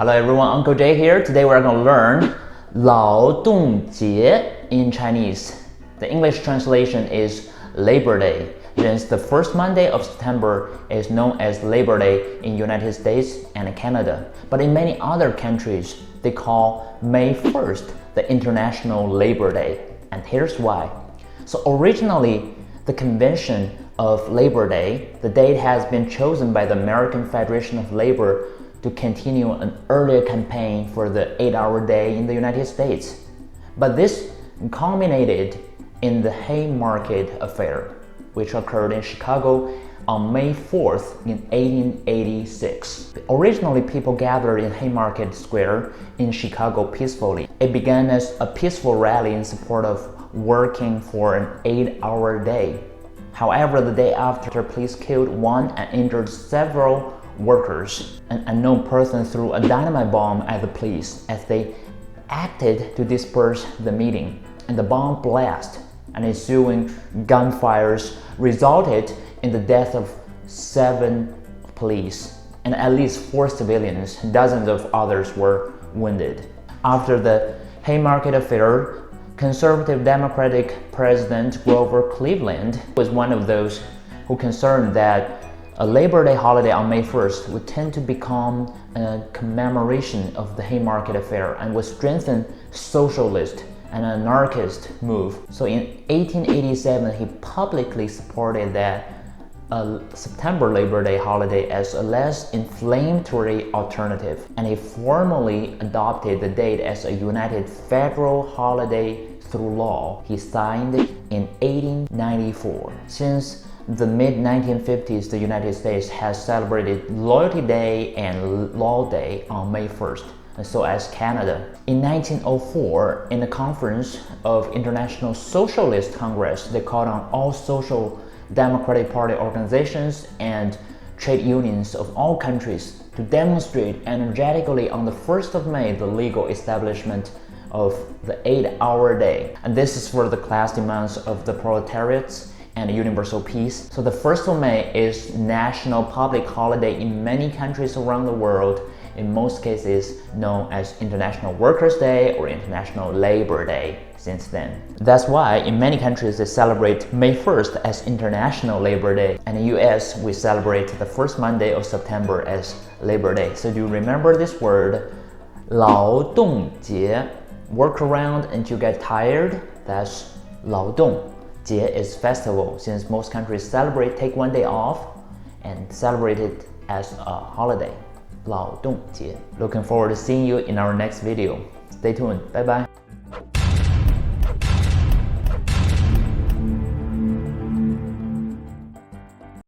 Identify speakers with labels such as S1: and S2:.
S1: Hello everyone, Uncle J here. Today we're going to learn 劳动节 in Chinese. The English translation is Labor Day, since the first Monday of September is known as Labor Day in United States and Canada. But in many other countries, they call May 1st the International Labor Day. And here's why. So originally, the convention of Labor Day, the date has been chosen by the American Federation of Labor to continue an earlier campaign for the 8-hour day in the United States. But this culminated in the Haymarket Affair, which occurred in Chicago on May 4th in 1886. Originally, people gathered in Haymarket Square in Chicago peacefully. It began as a peaceful rally in support of working for an 8-hour day. However, the day after, police killed one and injured several workers. An unknown person threw a dynamite bomb at the police as they acted to disperse the meeting, and the bomb blast and ensuing gunfires resulted in the death of 7 police and at least 4 civilians. Dozens of others were wounded. After the Haymarket Affair, conservative Democratic President Grover Cleveland was one of those who concerned that a Labor Day holiday on May 1st would tend to become a commemoration of the Haymarket Affair and would strengthen socialist and anarchist move. So in 1887, he publicly supported that a September Labor Day holiday as a less inflammatory alternative, and he formally adopted the date as a united federal holiday through law. He signed it in 1894. Since the mid-1950s, the United States has celebrated Loyalty Day and Law Day on May 1st, and so has Canada. In 1904, in the Conference of International Socialist Congress, they called on all social Democratic Party organizations and trade unions of all countries to demonstrate energetically on the 1st of May the legal establishment of the 8-hour day. And this is for the class demands of the proletariats and universal peace. So the 1st of May is national public holiday in many countries around the world, in most cases known as International Workers' Day or International Labor Day since then. That's why in many countries they celebrate May 1st as International Labor Day, and in the US we celebrate the first Monday of September as Labor Day. So do you remember this word, 劳动节? Work around until you get tired, that's 劳动. Jie is festival, since most countries celebrate, take one day off and celebrate it as a holiday. 劳动节. Looking forward to seeing you in our next video. Stay tuned. Bye bye.